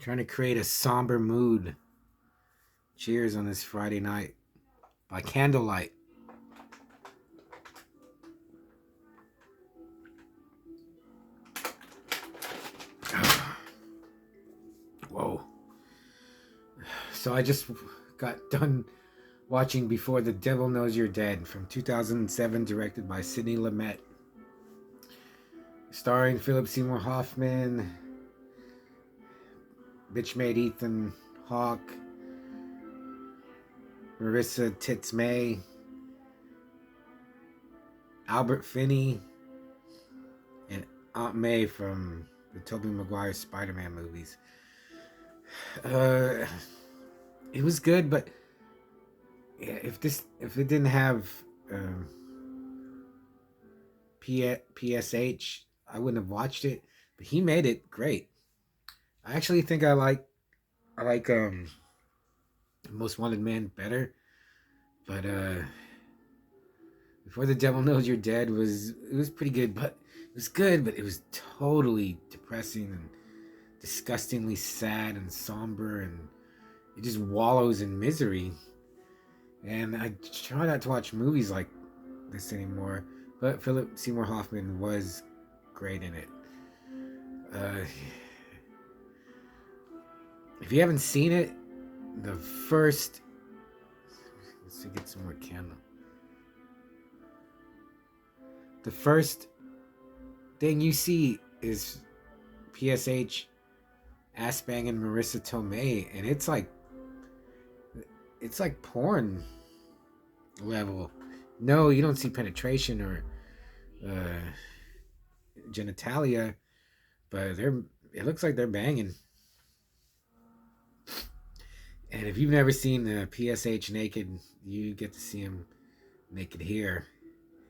Trying to create a somber mood. Cheers on this Friday night by Candlelight. Whoa. So I just got done watching Before the Devil Knows You're Dead from 2007, directed by Sidney Lumet. Starring Philip Seymour Hoffman, bitch-made Ethan Hawke, Marissa Tits May, Albert Finney, and Aunt May from the Tobey Maguire Spider-Man movies. It was good, but yeah, if it didn't have PSH, I wouldn't have watched it. But he made it great. I actually think I like Most Wanted Man better, but Before the Devil Knows You're Dead was pretty good, but it was totally depressing and disgustingly sad and somber, and it just wallows in misery. And I try not to watch movies like this anymore, but Philip Seymour Hoffman was great in it. If you haven't seen it, the first... Let's get some more candle. The first thing you see is PSH ass banging Marissa Tomei, and it's like porn level. No, you don't see penetration or genitalia, but it looks like they're banging. And if you've never seen the PSH naked, you get to see him naked here.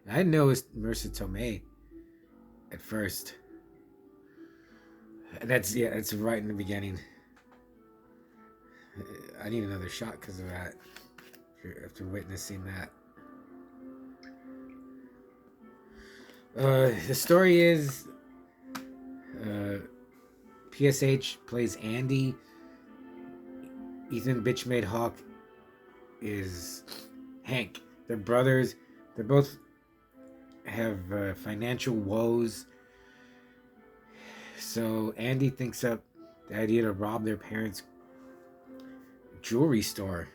And I didn't know it was Marissa Tomei at first. That's right in the beginning. I need another shot because of that. After witnessing that. The story is PSH plays Andy. Ethan Bitchmade Hawke is Hank. They're brothers. They both have financial woes. So Andy thinks up the idea to rob their parents' jewelry store.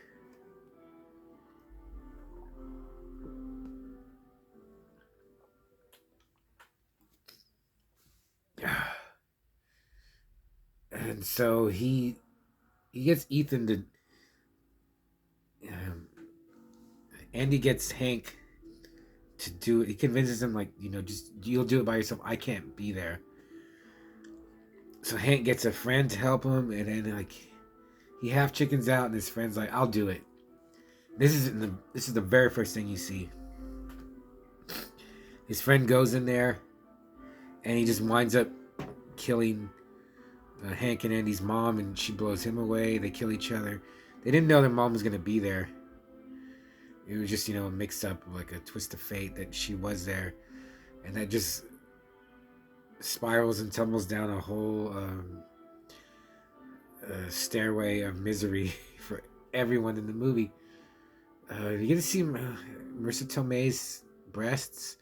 And so he gets Ethan to... Andy gets Hank to do it. He convinces him, like, just you'll do it by yourself. I can't be there. So Hank gets a friend to help him, and then he half chickens out, and his friend's like, "I'll do it." This is the very first thing you see. His friend goes in there, and he just winds up killing Hank and Andy's mom, and she blows him away. They kill each other. They didn't know their mom was gonna be there. It was just, a mix-up, like a twist of fate that she was there. And that just spirals and tumbles down a whole stairway of misery for everyone in the movie. You get to see Marissa Tomei's breasts.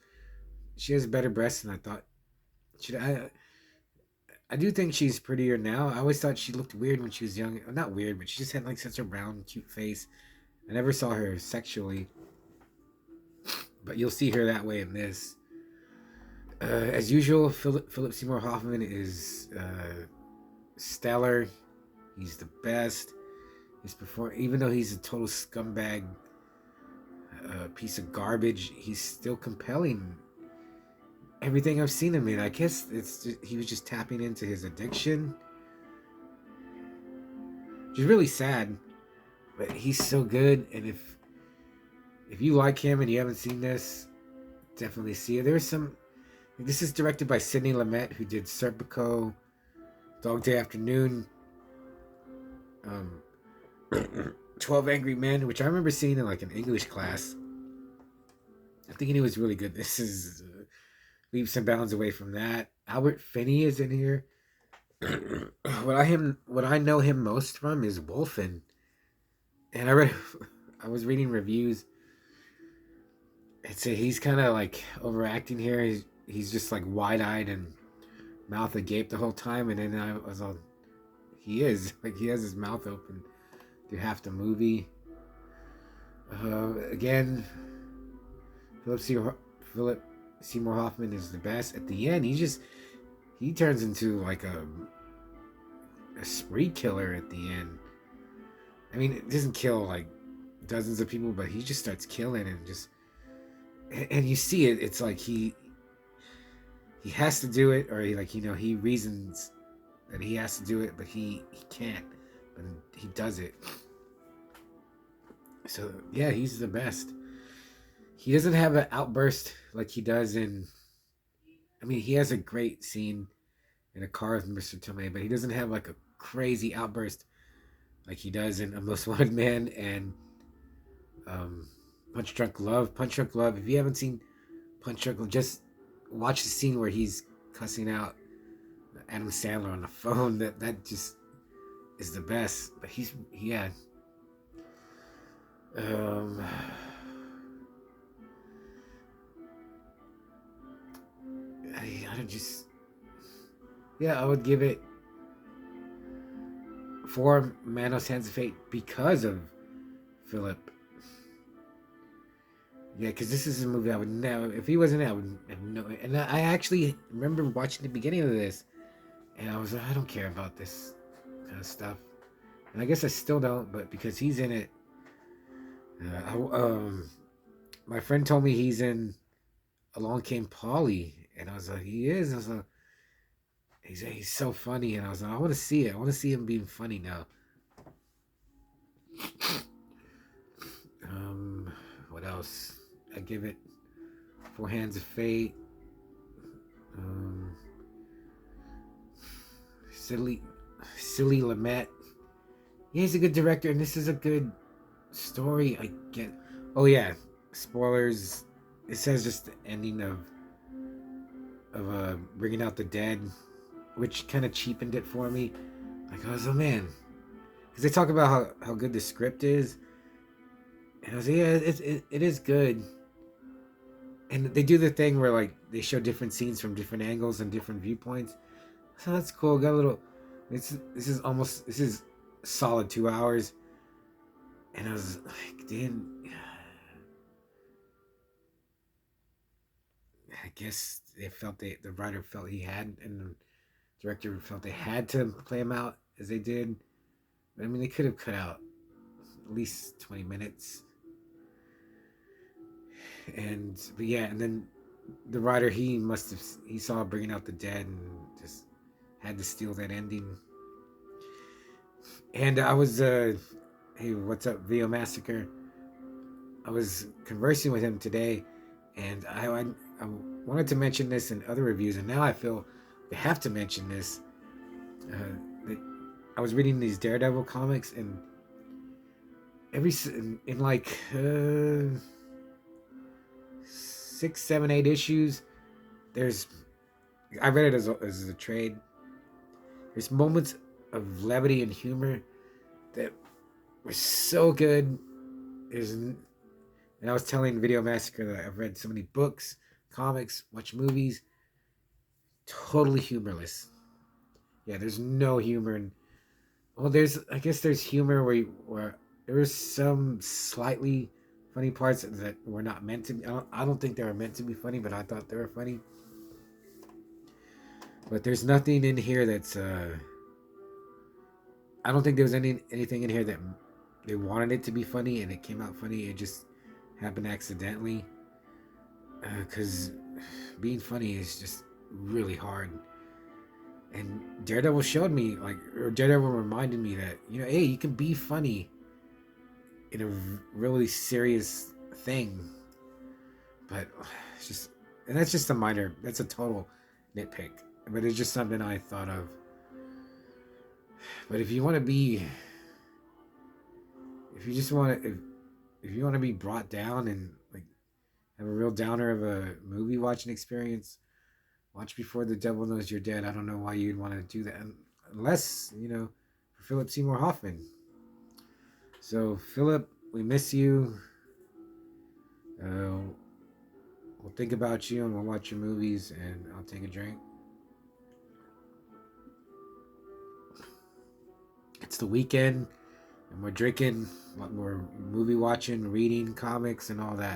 She has better breasts than I thought. I do think she's prettier now. I always thought she looked weird when she was young. Not weird, but she just had such a round, cute face. I never saw her sexually, but you'll see her that way in this. As usual, Philip Seymour Hoffman is stellar. He's the best. Even though he's a total scumbag, piece of garbage, he's still compelling. Everything I've seen him in, I guess he was just tapping into his addiction, which is really sad. But he's so good, and if you like him and you haven't seen this, definitely see it. This is directed by Sidney Lumet, who did Serpico, Dog Day Afternoon, 12 Angry Men, which I remember seeing in an English class. I'm thinking he was really good. This is leaps and bounds away from that. Albert Finney is in here. What I know him most from is Wolfen, and I read I was reading reviews. It's he's kind of like overacting here. He's just like wide eyed and mouth agape the whole time, and then I was all, he is like he has his mouth open through half the movie. Again, Philip Seymour, Philip Seymour Hoffman is the best. At the end, he turns into like a spree killer at the end. I mean, it doesn't kill like dozens of people, but he just starts killing and just and you see it. It's like he has to do it, or he like he reasons that he has to do it, but he can't. But he does it. So yeah, he's the best. He doesn't have an outburst like he does in. I mean, he has a great scene in a car with Mr. Tomei, but he doesn't have like a crazy outburst like he does in A Most Wanted Man and um, Punch Drunk Love. Punch Drunk Love. If you haven't seen Punch Drunk Love, just watch the scene where he's cussing out Adam Sandler on the phone. That just is the best. But he's yeah. Um, I just yeah, I would give it 4 Manos Hands of Fate because of Philip. Yeah, because this is a movie I would never. If he wasn't in it, I would have no. And I actually remember watching the beginning of this, and I was like, I don't care about this kind of stuff. And I guess I still don't, but because he's in it, my friend told me he's in Along Came Polly, and I was like, he is. I was like, he's so funny, and I was like, I want to see it. I want to see him being funny now. What else? I give it 4 Hands of Fate. Um, silly Lamette. Yeah, he's a good director, and this is a good story. I get. Oh yeah, spoilers. It says just the ending of bringing out the dead, which kind of cheapened it for me. Like I was, oh man, because they talk about how good the script is, and I was like, yeah, it is good. And they do the thing where like they show different scenes from different angles and different viewpoints. So that's cool. Got a little. This is solid 2 hours, and I was like, damn. I guess the writer felt he had, and the director felt they had to play him out as they did. But I mean, they could have cut out at least 20 minutes. But yeah, and then the writer he saw Bringing Out the Dead and just had to steal that ending. And I was hey, what's up, Video Massacre? I was conversing with him today, and I wanted to mention this in other reviews, and now I feel we have to mention this. I was reading these Daredevil comics, and in like 6, 7, 8 issues, there's I read it as a trade. There's moments of levity and humor that were so good. And I was telling Video Massacre that I've read so many books, comics, watched movies, totally humorless. Yeah, there's no humor in. Well, I guess there's humor where there was some slightly funny parts that were not meant to be. I don't think they were meant to be funny, but I thought they were funny. But there's nothing in here that's. I don't think there was anything in here that they wanted it to be funny and it came out funny. It just happened accidentally. Because being funny is just really hard. And Daredevil showed me, or Daredevil reminded me that, hey, you can be funny in a really serious thing. But it's just, and that's just that's a total nitpick. But it's just something I thought of. But if you want to be, if you just want to, if you want to be brought down and like have a real downer of a movie watching experience, watch Before the Devil Knows You're Dead. I don't know why you'd want to do that. less, for Philip Seymour Hoffman. So, Philip, we miss you. Uh, we'll think about you and we'll watch your movies and I'll take a drink. It's the weekend and we're drinking, we're movie watching, reading comics, and all that.